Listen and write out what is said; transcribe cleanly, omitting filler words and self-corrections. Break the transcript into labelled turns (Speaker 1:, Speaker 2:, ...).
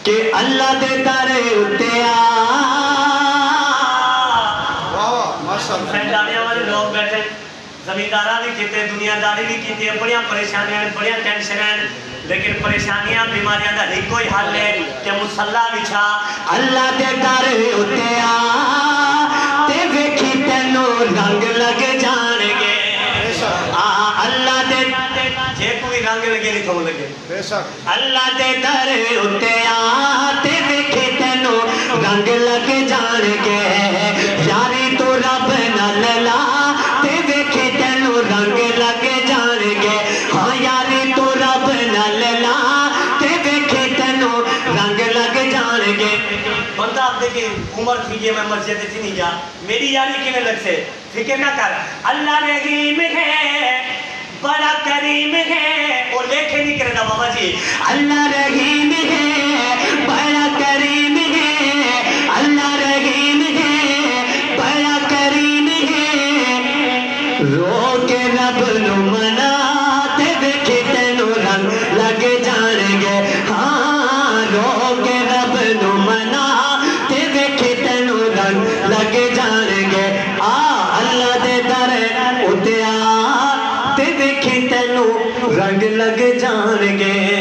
Speaker 1: کہ اللہ دے در اتے
Speaker 2: سینٹانے والے لوگ بیٹھے زمیندارہ بھی کیتے دنیا داری بھی کیتے بڑیاں پریشانیاں بڑیاں ٹینشن ہیں لیکن پریشانیاں بیماریاں دا نہیں کوئی حل ہے کہ مسلح بچھا
Speaker 1: اللہ دے در اتے تے ویکھی تینوں رنگ لگ جان گے اللہ دے
Speaker 2: جے کوئی رنگ لگے نہیں تھو لگے
Speaker 1: اللہ دے در اتے تے ویکھی تینوں رنگ لگ جان گے یاری تو رب نال لا تے ویکھی تینوں رنگ لگ جان گے ہاں یاری تو رب نال لا تے ویکھی تینوں رنگ لگ جان گے
Speaker 2: بندہ آپ دیکھیں عمر تھی یہ میں مسجد تھی نہیں جا میری یاری کیوں لگ سے فکر نہ کر اللہ رحیم ہے بڑا کریم ہے وہ لیکھے نہیں کرنا بابا جی
Speaker 1: اللہ رحیم ہے بڑا کریم ہے اللہ رحیم ہے بڑا کریم ہے رو کے رب نو منا تے ویکھی تینوں رنگ لگ جان گے ہاں رو کے رب نو منا تے ویکھی تینوں رنگ لگ جان گے اللہ دے در اتے تے ویکھی تینوں رنگ لگ جان گے